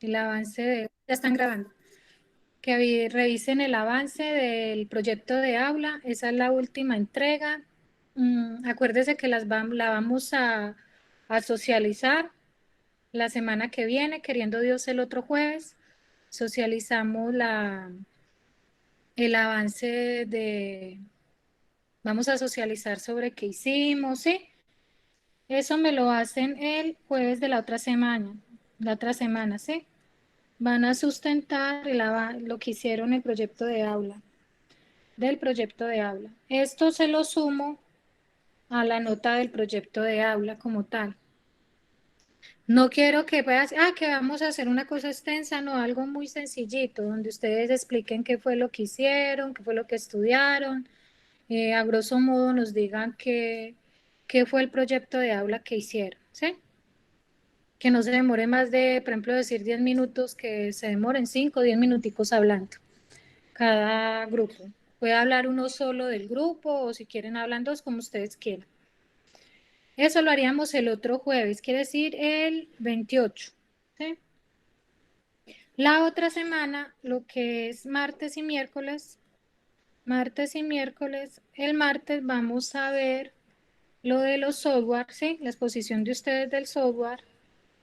el avance de, ya están grabando, que revisen el avance del proyecto de aula, esa es la última entrega. Acuérdese que la vamos a socializar la semana que viene, queriendo Dios el otro jueves, socializamos el avance vamos a socializar sobre qué hicimos, ¿sí? Eso me lo hacen el jueves de la otra semana, ¿sí? Van a sustentar lo que hicieron el proyecto de aula, del proyecto de aula. Esto se lo sumo a la nota del proyecto de aula como tal. No quiero que veas, que vamos a hacer una cosa extensa, no, algo muy sencillito, donde ustedes expliquen qué fue lo que hicieron, qué fue lo que estudiaron, a grosso modo nos digan qué fue el proyecto de aula que hicieron, ¿sí? Que no se demore más de, por ejemplo, decir 10 minutos, que se demoren 5 o 10 minuticos hablando cada grupo. Puede hablar uno solo del grupo o si quieren hablan dos, como ustedes quieran. Eso lo haríamos el otro jueves, quiere decir el 28. ¿Sí? La otra semana, lo que es martes y miércoles, el martes vamos a ver lo de los software, ¿sí? La exposición de ustedes del software.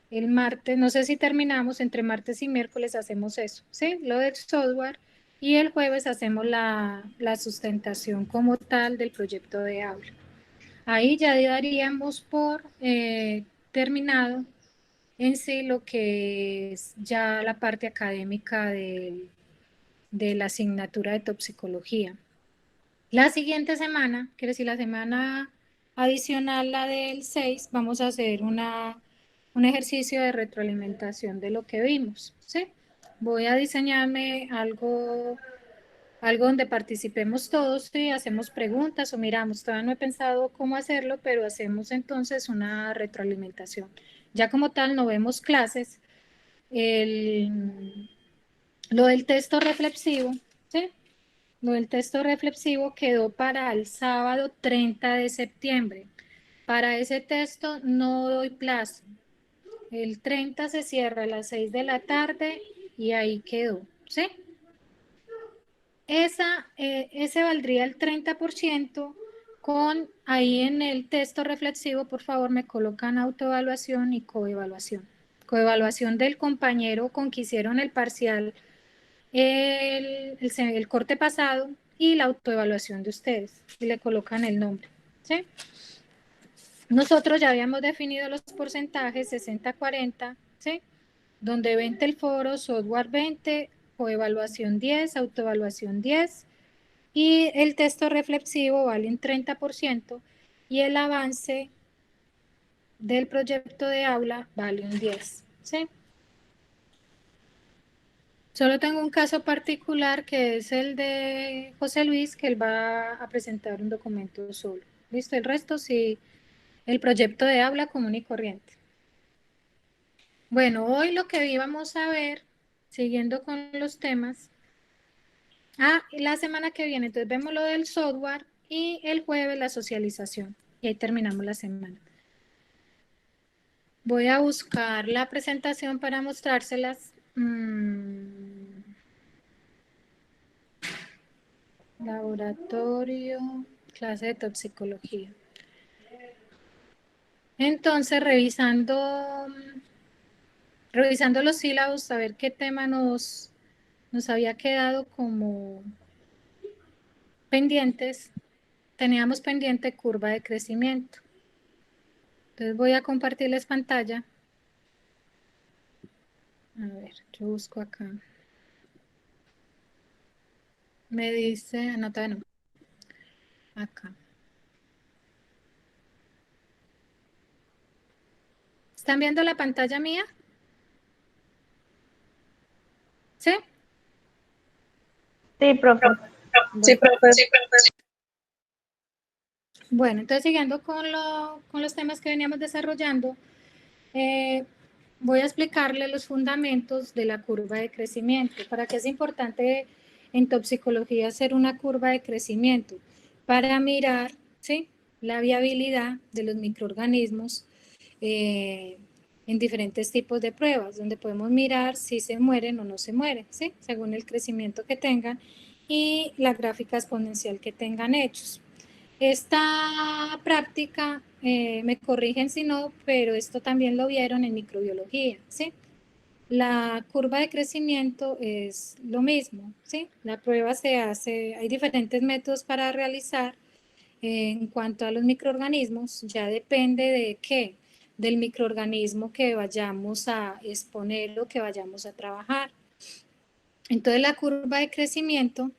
El martes, no sé si terminamos, entre martes y miércoles hacemos eso, ¿sí? Lo del software. Y el jueves hacemos la sustentación como tal del proyecto de aula. Ahí ya daríamos por terminado en sí lo que es ya la parte académica de la asignatura de toxicología. La siguiente semana, quiere decir la semana adicional, la del 6, vamos a hacer un ejercicio de retroalimentación de lo que vimos, ¿sí? Voy a diseñarme algo donde participemos todos y hacemos preguntas o miramos. Todavía no he pensado cómo hacerlo, pero hacemos entonces una retroalimentación. Ya como tal no vemos clases. Lo del texto reflexivo, ¿sí? Lo del texto reflexivo quedó para el sábado 30 de septiembre. Para ese texto no doy plazo. El 30 se cierra a las 6 de la tarde y ahí quedó, ¿sí? Ese valdría el 30% con ahí en el texto reflexivo, por favor, me colocan autoevaluación y coevaluación. Coevaluación del compañero con que hicieron el parcial el corte pasado y la autoevaluación de ustedes y le colocan el nombre, ¿sí? Nosotros ya habíamos definido los porcentajes 60-40, ¿sí? Donde 20 el foro, software 20, coevaluación 10, autoevaluación 10 y el texto reflexivo vale un 30% y el avance del proyecto de aula vale un 10, ¿sí? Solo tengo un caso particular que es el de José Luis, que él va a presentar un documento solo. Listo, el resto sí, el proyecto de aula común y corriente. Bueno, hoy lo que íbamos a ver, siguiendo con los temas, y la semana que viene, entonces vemos lo del software y el jueves la socialización. Y ahí terminamos la semana. Voy a buscar la presentación para mostrárselas. Laboratorio, clase de toxicología. Entonces, revisando los sílabos, a ver qué tema nos había quedado como pendientes. Teníamos pendiente curva de crecimiento. Entonces voy a compartirles pantalla. A ver, yo busco acá. Me dice, no, todavía no. Acá. ¿Están viendo la pantalla mía? ¿Sí? Sí, profe. Bueno. Bueno, entonces siguiendo con los temas que veníamos desarrollando, voy a explicarle los fundamentos de la curva de crecimiento. ¿Para qué es importante en toxicología hacer una curva de crecimiento? Para mirar, ¿sí?, la viabilidad de los microorganismos en diferentes tipos de pruebas, donde podemos mirar si se mueren o no se mueren, ¿sí? Según el crecimiento que tengan y la gráfica exponencial que tengan hechos. Esta práctica, me corrigen si no, pero esto también lo vieron en microbiología, ¿sí? La curva de crecimiento es lo mismo, ¿sí? La prueba se hace, hay diferentes métodos para realizar. En cuanto a los microorganismos, ya depende de qué, del microorganismo que vayamos a exponer o que vayamos a trabajar. Entonces, la curva de crecimiento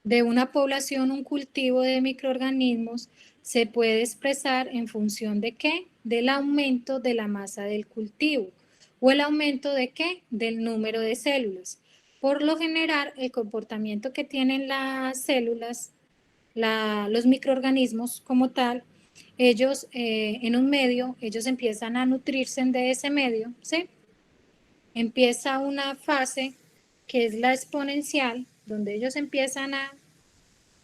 de una población, un cultivo de microorganismos, se puede expresar en función de qué, del aumento de la masa del cultivo o el aumento de qué, del número de células. Por lo general, el comportamiento que tienen las células, los microorganismos como tal, ellos en un medio, ellos empiezan a nutrirse de ese medio, ¿sí? Empieza una fase que es la exponencial, donde ellos empiezan a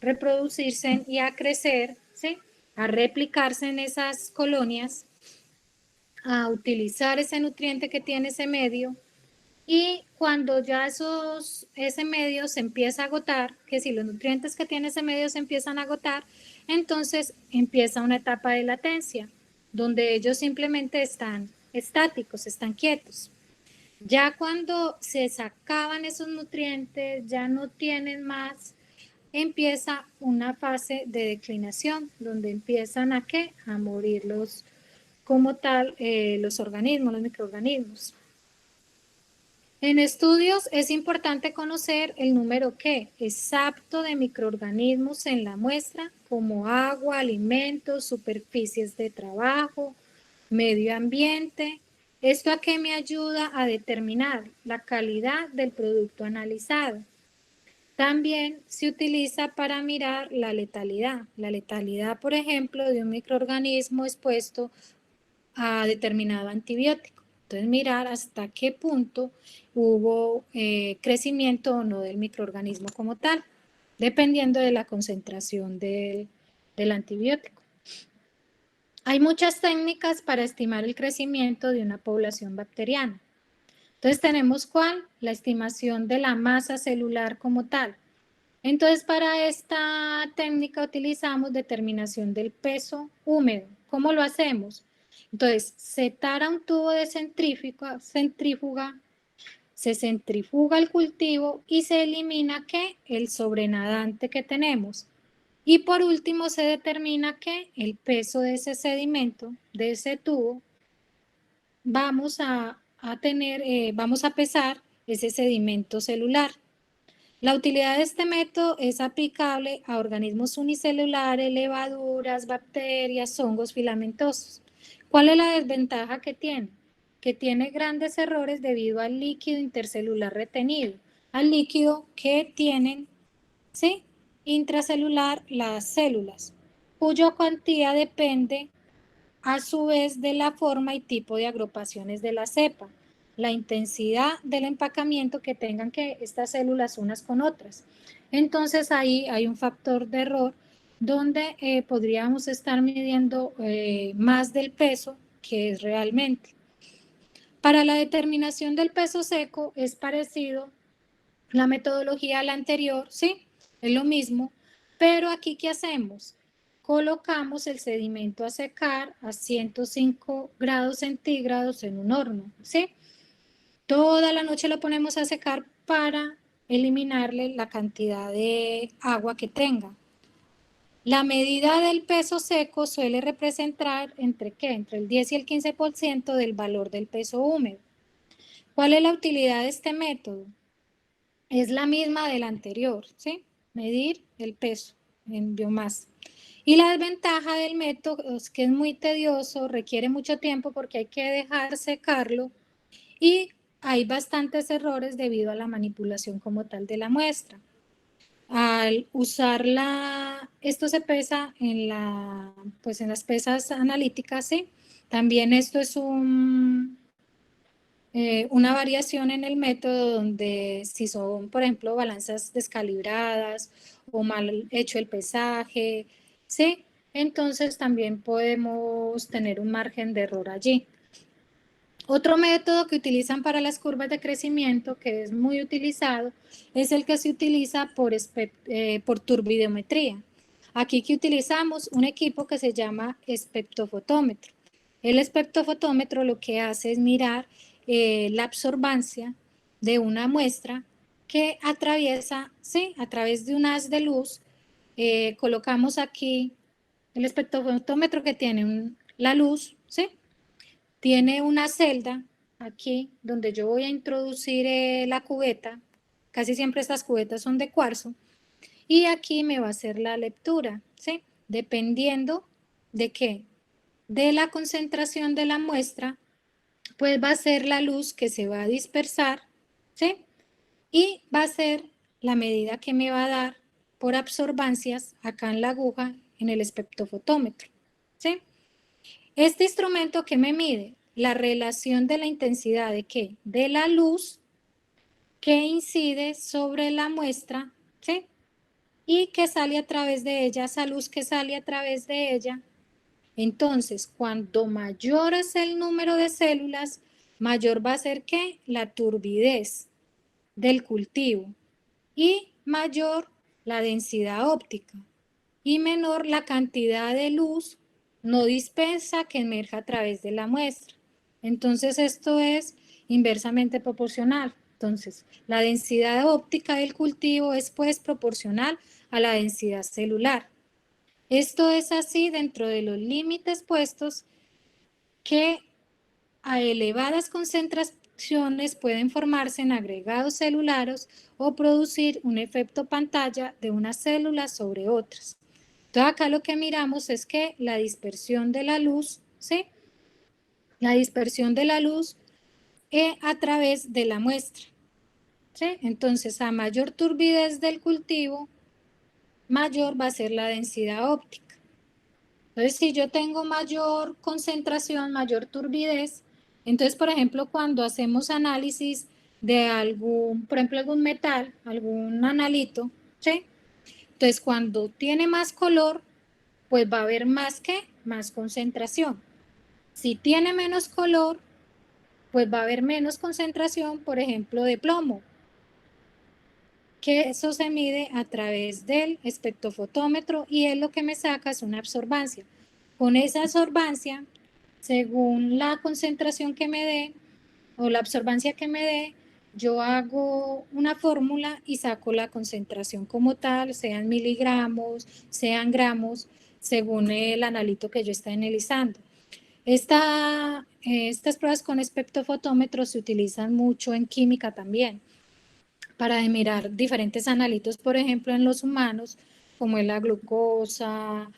reproducirse y a crecer, ¿sí? A replicarse en esas colonias, a utilizar ese nutriente que tiene ese medio, y cuando ya ese medio se empieza a agotar, que si los nutrientes que tiene ese medio se empiezan a agotar, entonces empieza una etapa de latencia, donde ellos simplemente están estáticos, están quietos. Ya cuando se acaban esos nutrientes, ya no tienen más, empieza una fase de declinación, donde empiezan a ¿qué? A morir como tal, los organismos, los microorganismos. En estudios es importante conocer el número ¿qué? Exacto de microorganismos en la muestra, como agua, alimentos, superficies de trabajo, medio ambiente. ¿Esto a qué me ayuda? A determinar la calidad del producto analizado. También se utiliza para mirar la letalidad. La letalidad, por ejemplo, de un microorganismo expuesto a determinado antibiótico. Entonces, mirar hasta qué punto hubo crecimiento o no del microorganismo como tal, dependiendo de la concentración del antibiótico. Hay muchas técnicas para estimar el crecimiento de una población bacteriana. Entonces, tenemos ¿cuál? La estimación de la masa celular como tal. Entonces, para esta técnica utilizamos determinación del peso húmedo. ¿Cómo lo hacemos? Entonces, se tara un tubo de centrífuga, se centrifuga el cultivo y se elimina ¿qué? El sobrenadante que tenemos. Y por último se determina que el peso de ese sedimento, de ese tubo, vamos vamos a pesar ese sedimento celular. La utilidad de este método es aplicable a organismos unicelulares, levaduras, bacterias, hongos filamentosos. ¿Cuál es la desventaja que tiene? Que tiene grandes errores debido al líquido intercelular retenido, al líquido que tienen, ¿sí? Intracelular las células, cuya cuantía depende a su vez de la forma y tipo de agrupaciones de la cepa, la intensidad del empacamiento que tengan que estas células unas con otras. Entonces ahí hay un factor de error donde podríamos estar midiendo más del peso que es realmente. Para la determinación del peso seco es parecido la metodología a la anterior, ¿sí? Es lo mismo, pero aquí ¿qué hacemos? Colocamos el sedimento a secar a 105 grados centígrados en un horno, ¿sí? Toda la noche lo ponemos a secar para eliminarle la cantidad de agua que tenga. La medida del peso seco suele representar entre ¿qué? Entre el 10 y el 15% del valor del peso húmedo. ¿Cuál es la utilidad de este método? Es la misma del anterior, ¿sí? Medir el peso en biomasa. Y la desventaja del método es que es muy tedioso, requiere mucho tiempo porque hay que dejar secarlo y hay bastantes errores debido a la manipulación como tal de la muestra. Al usarla, esto se pesa pues en las pesas analíticas, ¿sí? También esto es una variación en el método donde si son, por ejemplo, balanzas descalibradas o mal hecho el pesaje, ¿sí? Entonces también podemos tener un margen de error allí. Otro método que utilizan para las curvas de crecimiento, que es muy utilizado, es el que se utiliza por turbidometría. Aquí que utilizamos un equipo que se llama espectrofotómetro. El espectrofotómetro lo que hace es mirar la absorbancia de una muestra que atraviesa, ¿sí? A través de un haz de luz. Colocamos aquí el espectrofotómetro que tiene la luz, ¿sí? Tiene una celda aquí donde yo voy a introducir la cubeta. Casi siempre estas cubetas son de cuarzo. Y aquí me va a hacer la lectura, ¿sí? Dependiendo de qué, de la concentración de la muestra, pues va a ser la luz que se va a dispersar, ¿sí? Y va a ser la medida que me va a dar por absorbancias acá en la aguja en el espectrofotómetro, ¿sí? Este instrumento que me mide la relación de la intensidad de qué? De la luz que incide sobre la muestra, ¿sí? Y que sale a través de ella, esa luz que sale a través de ella. Entonces, cuando mayor es el número de células, mayor va a ser ¿qué? La turbidez del cultivo y mayor la densidad óptica y menor la cantidad de luz no dispersa que emerja a través de la muestra. Entonces esto es inversamente proporcional. Entonces, la densidad óptica del cultivo es pues proporcional a la densidad celular. Esto es así dentro de los límites puestos que a elevadas concentraciones pueden formarse en agregados celulares o producir un efecto pantalla de unas células sobre otras. Entonces acá lo que miramos es que la dispersión de la luz, ¿sí? La dispersión de la luz a través de la muestra, ¿sí? Entonces a mayor turbidez del cultivo, mayor va a ser la densidad óptica. Entonces si yo tengo mayor concentración, mayor turbidez, entonces por ejemplo cuando hacemos análisis de algún, por ejemplo algún metal, algún analito, ¿sí? Entonces cuando tiene más color, pues va a haber más concentración. Si tiene menos color, pues va a haber menos concentración, por ejemplo, de plomo, que eso se mide a través del espectrofotómetro y es lo que me saca es una absorbancia. Con esa absorbancia, según la concentración que me dé o la absorbancia que me dé, yo hago una fórmula y saco la concentración como tal, sean miligramos, sean gramos, según el analito que yo esté analizando. Estas pruebas con espectrofotómetro se utilizan mucho en química también para mirar diferentes analitos, por ejemplo, en los humanos, como es la glucosa,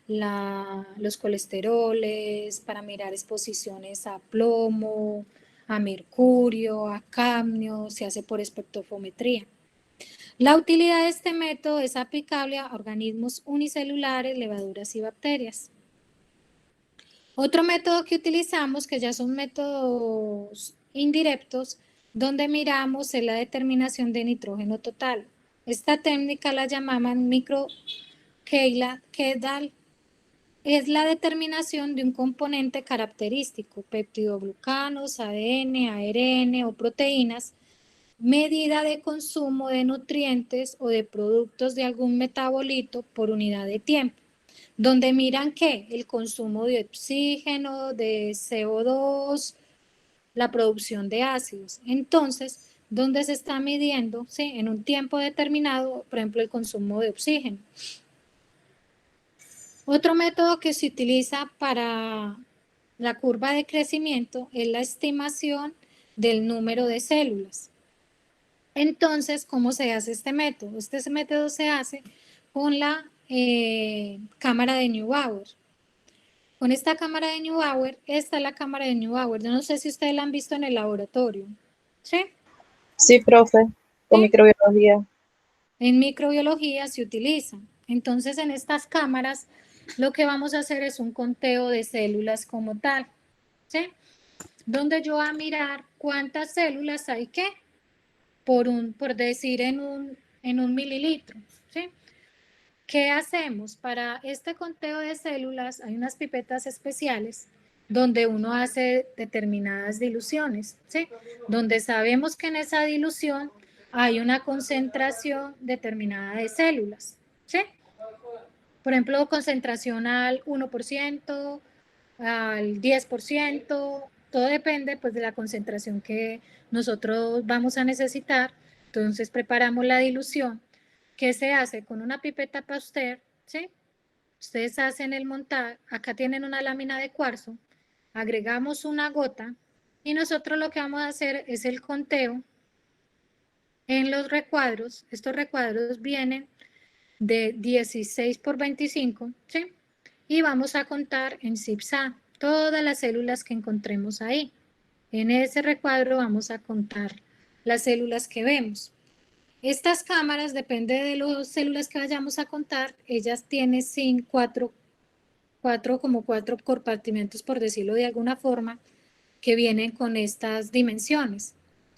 los colesteroles, para mirar exposiciones a plomo, a mercurio, a cadmio, se hace por espectrofometría. La utilidad de este método es aplicable a organismos unicelulares, levaduras y bacterias. Otro método que utilizamos, que ya son métodos indirectos, donde miramos es la determinación de nitrógeno total. Esta técnica la llamaban microquedal. Es la determinación de un componente característico, peptidoglucanos, ADN, ARN o proteínas, medida de consumo de nutrientes o de productos de algún metabolito por unidad de tiempo, donde miran que el consumo de oxígeno, de CO2, la producción de ácidos. Entonces, donde se está midiendo, ¿sí? En un tiempo determinado, por ejemplo, el consumo de oxígeno. Otro método que se utiliza para la curva de crecimiento es la estimación del número de células. Entonces, ¿cómo se hace este método? Este método se hace con la cámara de Neubauer. Con esta cámara de Neubauer, esta es la cámara de Neubauer. Yo no sé si ustedes la han visto en el laboratorio. ¿Sí? Sí, profe, con ¿Sí? microbiología. En microbiología se utiliza. Entonces, en estas cámaras, lo que vamos a hacer es un conteo de células como tal. ¿Sí? Donde yo voy a mirar cuántas células hay que, por decir, en un mililitro. ¿Sí? ¿Qué hacemos? Para este conteo de células hay unas pipetas especiales donde uno hace determinadas diluciones, ¿sí? Donde sabemos que en esa dilución hay una concentración determinada de células, ¿sí? Por ejemplo, concentración al 1%, al 10%, todo depende pues de la concentración que nosotros vamos a necesitar. Entonces preparamos la dilución, que se hace con una pipeta Pasteur, ¿sí? Ustedes hacen el montaje, acá tienen una lámina de cuarzo, agregamos una gota y nosotros lo que vamos a hacer es el conteo en los recuadros. Estos recuadros vienen de 16 por 25, ¿sí? Y vamos a contar en CIPSA todas las células que encontremos ahí. En ese recuadro vamos a contar las células que vemos. Estas cámaras, depende de las células que vayamos a contar, ellas tienen como cuatro compartimentos, por decirlo de alguna forma, que vienen con estas dimensiones.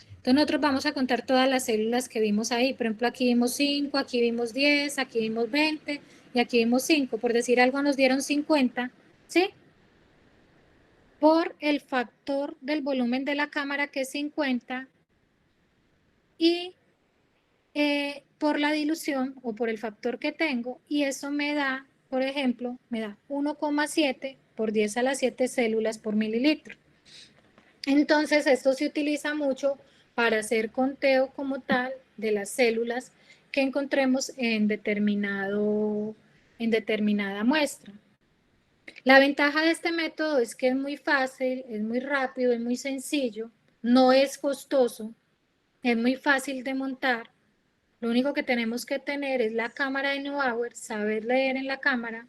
Entonces nosotros vamos a contar todas las células que vimos ahí. Por ejemplo, aquí vimos 5, aquí vimos 10, aquí vimos 20 y aquí vimos 5. Por decir algo, nos dieron 50, ¿sí? Por el factor del volumen de la cámara, que es 50, y por la dilución o por el factor que tengo, y eso me da, por ejemplo, me da 1,7 por 10 a la 7 células por mililitro. Entonces, esto se utiliza mucho para hacer conteo como tal de las células que encontremos en determinada muestra. La ventaja de este método es que es muy fácil, es muy rápido, es muy sencillo, no es costoso, es muy fácil de montar. Lo único que tenemos que tener es la cámara de Neubauer, saber leer en la cámara,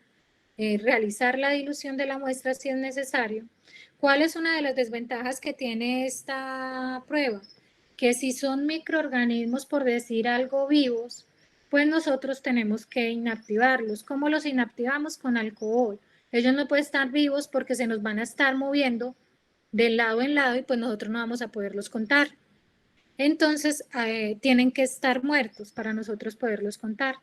realizar la dilución de la muestra si es necesario. ¿Cuál es una de las desventajas que tiene esta prueba? Que si son microorganismos, por decir algo, vivos, pues nosotros tenemos que inactivarlos. ¿Cómo los inactivamos? Con alcohol. Ellos no pueden estar vivos porque se nos van a estar moviendo de lado en lado y pues nosotros no vamos a poderlos contar. Entonces, tienen que estar muertos para nosotros poderlos contar.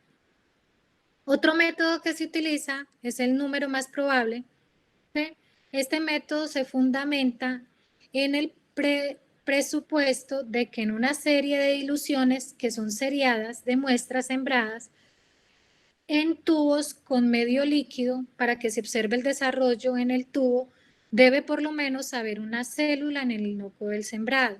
Otro método que se utiliza es el número más probable. ¿Sí? Este método se fundamenta en el presupuesto de que en una serie de diluciones que son seriadas de muestras sembradas en tubos con medio líquido para que se observe el desarrollo en el tubo, debe por lo menos haber una célula en el inocuo del sembrado.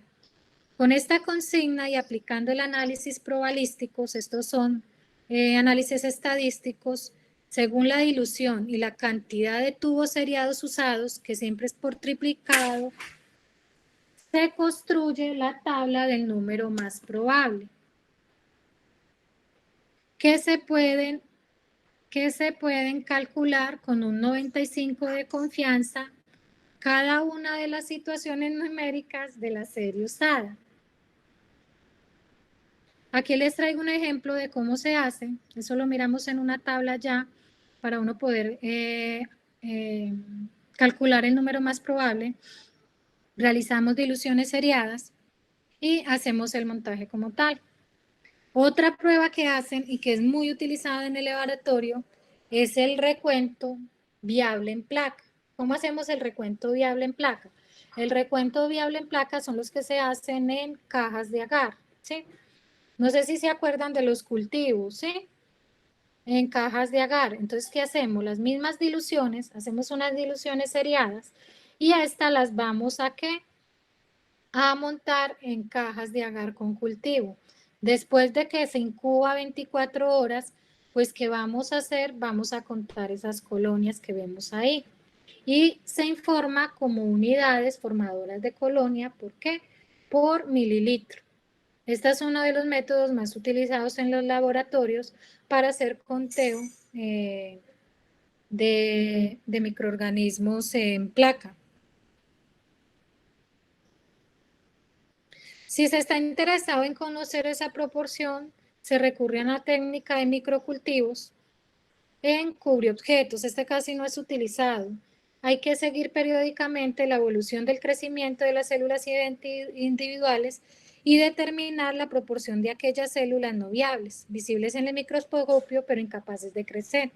Con esta consigna y aplicando el análisis probabilísticos, estos son análisis estadísticos, según la dilución y la cantidad de tubos seriados usados, que siempre es por triplicado, se construye la tabla del número más probable, que se pueden calcular con un 95 de confianza cada una de las situaciones numéricas de la serie usada. Aquí les traigo un ejemplo de cómo se hace. Eso lo miramos en una tabla ya para uno poder calcular el número más probable. Realizamos diluciones seriadas y hacemos el montaje como tal. Otra prueba que hacen y que es muy utilizada en el laboratorio es el recuento viable en placa. ¿Cómo hacemos el recuento viable en placa? El recuento viable en placa son los que se hacen en cajas de agar, ¿sí? No sé si se acuerdan de los cultivos, ¿sí? En cajas de agar. Entonces, ¿qué hacemos? Las mismas diluciones, hacemos unas diluciones seriadas y a estas las vamos a ¿qué? A montar en cajas de agar con cultivo. Después de que se incuba 24 horas, pues ¿qué vamos a hacer? Vamos a contar esas colonias que vemos ahí. Y se informa como unidades formadoras de colonia, ¿por qué? Por mililitro. Este es uno de los métodos más utilizados en los laboratorios para hacer conteo de microorganismos en placa. Si se está interesado en conocer esa proporción, se recurre a una técnica de microcultivos en cubreobjetos. Este casi no es utilizado. Hay que seguir periódicamente la evolución del crecimiento de las células individuales y determinar la proporción de aquellas células no viables, visibles en el microscopio pero incapaces de crecer.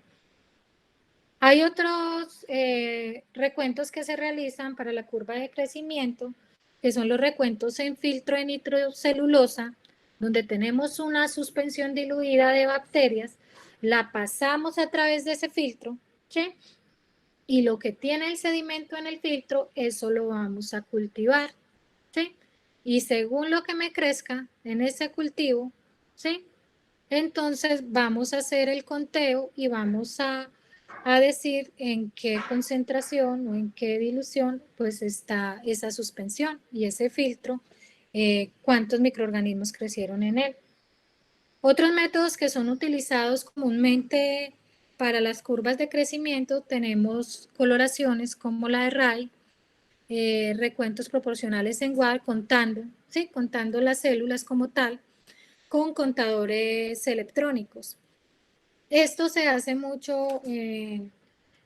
Hay otros recuentos que se realizan para la curva de crecimiento, que son los recuentos en filtro de nitrocelulosa, donde tenemos una suspensión diluida de bacterias, la pasamos a través de ese filtro, ¿sí? Y lo que tiene el sedimento en el filtro, eso lo vamos a cultivar, ¿sí? Y según lo que me crezca en ese cultivo, ¿sí? Entonces vamos a hacer el conteo y vamos a decir en qué concentración o en qué dilución pues está esa suspensión y ese filtro, cuántos microorganismos crecieron en él. Otros métodos que son utilizados comúnmente para las curvas de crecimiento tenemos coloraciones como la de Ray, recuentos proporcionales en WAR contando, ¿sí? Contando las células como tal, con contadores electrónicos. Esto se hace mucho en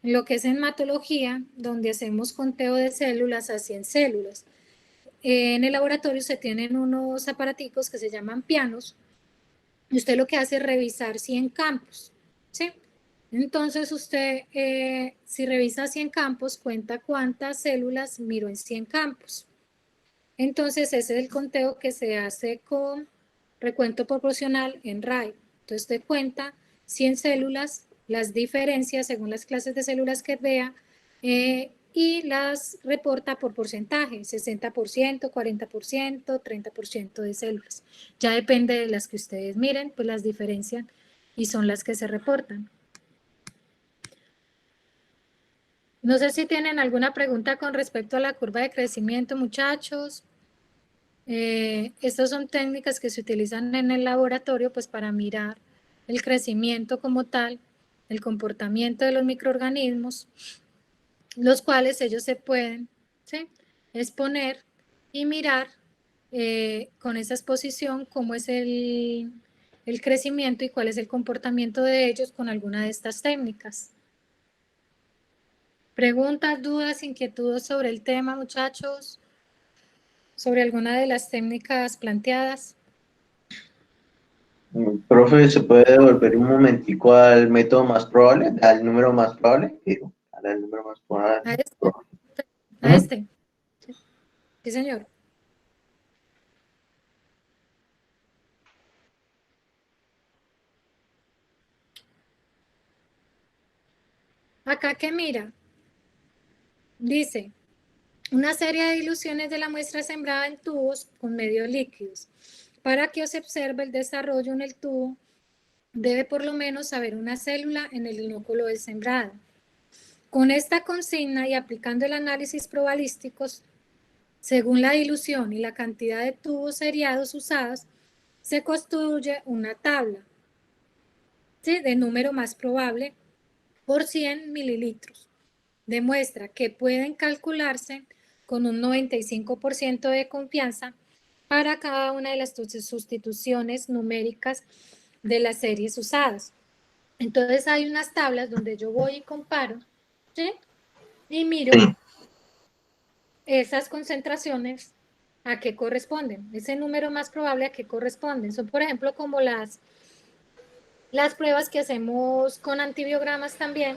lo que es hematología, donde hacemos conteo de células a 100 células. En el laboratorio se tienen unos aparaticos que se llaman pianos, y usted lo que hace es revisar 100 campos, ¿sí? Entonces usted, si revisa 100 campos, cuenta cuántas células miró en 100 campos. Entonces ese es el conteo que se hace con recuento proporcional en RAI. Entonces usted cuenta 100 células, las diferencias según las clases de células que vea, y las reporta por porcentaje, 60%, 40%, 30% de células. Ya depende de las que ustedes miren, pues las diferencian y son las que se reportan. No sé si tienen alguna pregunta con respecto a la curva de crecimiento, muchachos. Estas son técnicas que se utilizan en el laboratorio pues para mirar el crecimiento como tal, el comportamiento de los microorganismos, los cuales ellos se pueden, ¿sí?, exponer y mirar con esa exposición cómo es el crecimiento y cuál es el comportamiento de ellos con alguna de estas técnicas. ¿Preguntas, dudas, inquietudes sobre el tema, muchachos? ¿Sobre alguna de las técnicas planteadas? Profe, ¿se puede devolver un momentico al método más probable, al número más probable? Al número más A probable. este, a Ujú. este. Sí, señor. Acá que mira, dice, una serie de diluciones de la muestra sembrada en tubos con medios líquidos. Para que se observe el desarrollo en el tubo, debe por lo menos haber una célula en el inóculo del sembrado. Con esta consigna y aplicando el análisis probabilístico, según la dilución y la cantidad de tubos seriados usados, se construye una tabla, ¿sí?, de número más probable por 100 mililitros. Demuestra que pueden calcularse con un 95% de confianza para cada una de las sustituciones numéricas de las series usadas. Entonces hay unas tablas donde yo voy y comparo, ¿sí?, y miro Sí. esas concentraciones a qué corresponden, ese número más probable a qué corresponden. Son, por ejemplo, como las pruebas que hacemos con antibiogramas también,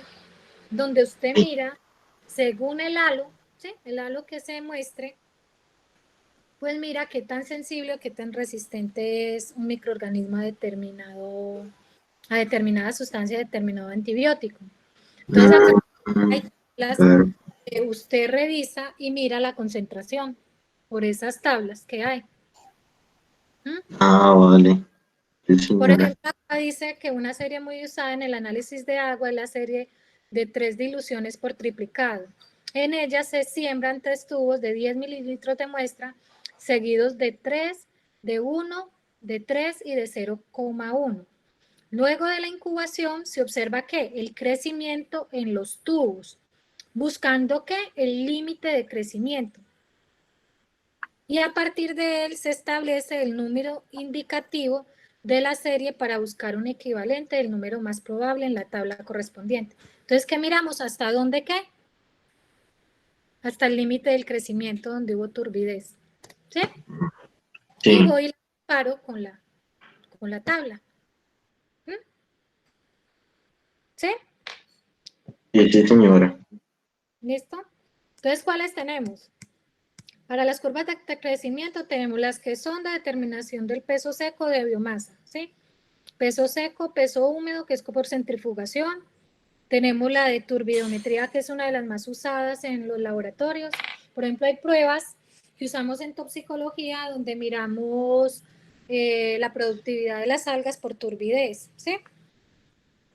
donde usted mira, según el halo, ¿sí?, el halo que se muestre, pues mira qué tan sensible o qué tan resistente es un microorganismo determinado, a determinada sustancia, a determinado antibiótico. Entonces acá hay tablas Claro. que usted revisa y mira la concentración por esas tablas que hay. Ah, vale. Sí, Por señora. ejemplo, acá dice que una serie muy usada en el análisis de agua es la serie de 3 diluciones por triplicado. En ella se siembran 3 tubos de 10 mililitros de muestra, seguidos de 3, de 1, de 3 y de 0,1. Luego de la incubación se observa que el crecimiento en los tubos, buscando que el límite de crecimiento. Y a partir de él se establece el número indicativo de la serie para buscar un equivalente del número más probable en la tabla correspondiente. Entonces, ¿qué miramos? ¿Hasta dónde qué? Hasta el límite del crecimiento donde hubo turbidez. ¿Sí? Y Sí. voy y la comparo con la tabla. ¿Sí? Sí, señora. ¿Listo? Entonces, ¿cuáles tenemos? Para las curvas de crecimiento tenemos las que son de determinación del peso seco de biomasa, ¿sí? Peso seco, peso húmedo, que es por centrifugación. Tenemos la de turbidometría, que es una de las más usadas en los laboratorios. Por ejemplo, hay pruebas que usamos en toxicología donde miramos la productividad de las algas por turbidez, ¿sí?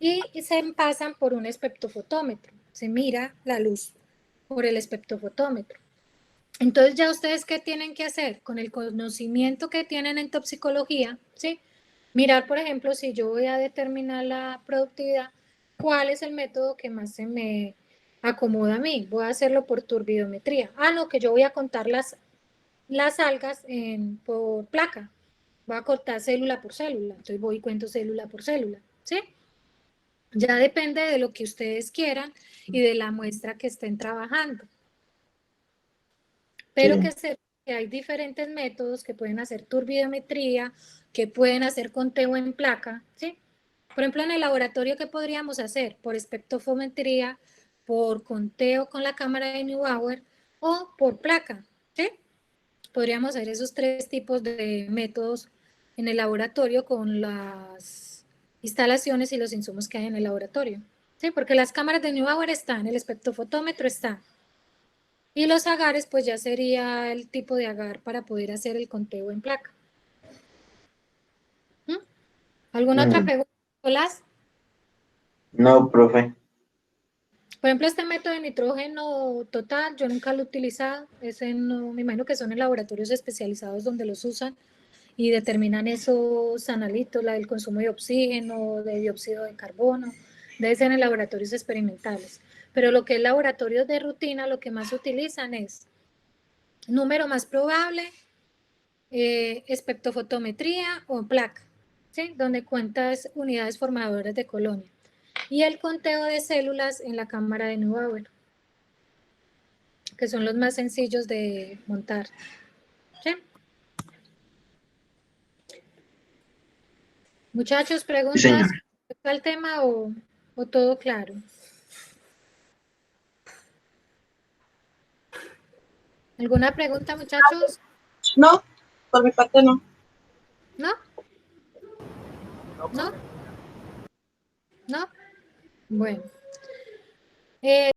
Y se pasan por un espectrofotómetro. Se mira la luz por el espectrofotómetro. Entonces, ya ustedes, ¿qué tienen que hacer? Con el conocimiento que tienen en toxicología, ¿sí? Mirar, por ejemplo, si yo voy a determinar la productividad, ¿cuál es el método que más se me acomoda a mí? Voy a hacerlo por turbidometría. Ah, no, que yo voy a contar las algas por placa. Voy a contar célula por célula. Entonces voy y cuento célula por célula, ¿sí? Ya depende de lo que ustedes quieran y de la muestra que estén trabajando. Pero Sí. que sepan que hay diferentes métodos que pueden hacer turbidometría, que pueden hacer conteo en placa, ¿sí? Por ejemplo, en el laboratorio, ¿qué podríamos hacer? Por espectrofometría, por conteo con la cámara de Neubauer o por placa, ¿sí? Podríamos hacer esos tres tipos de métodos en el laboratorio con las instalaciones y los insumos que hay en el laboratorio, ¿sí? Porque las cámaras de Neubauer están, el espectrofotómetro está. Y los agares, pues ya sería el tipo de agar para poder hacer el conteo en placa. ¿Mm? ¿Alguna otra pregunta, Nicolás? No, profe. Por ejemplo, este método de nitrógeno total, yo nunca lo he utilizado. Ese no, me imagino que son en laboratorios especializados donde los usan y determinan esos analitos, la del consumo de oxígeno, de dióxido de carbono. Debe ser en laboratorios experimentales. Pero lo que es laboratorios de rutina, lo que más utilizan es número más probable, espectrofotometría o placa, ¿sí? Donde cuentas unidades formadoras de colonia. Y el conteo de células en la cámara de Neubauer, que son los más sencillos de montar. ¿Sí? Muchachos, Sí, ¿preguntas señora. respecto al tema o todo claro? ¿Alguna pregunta, muchachos? No, por mi parte no. ¿No? ¿No? ¿No? Bueno.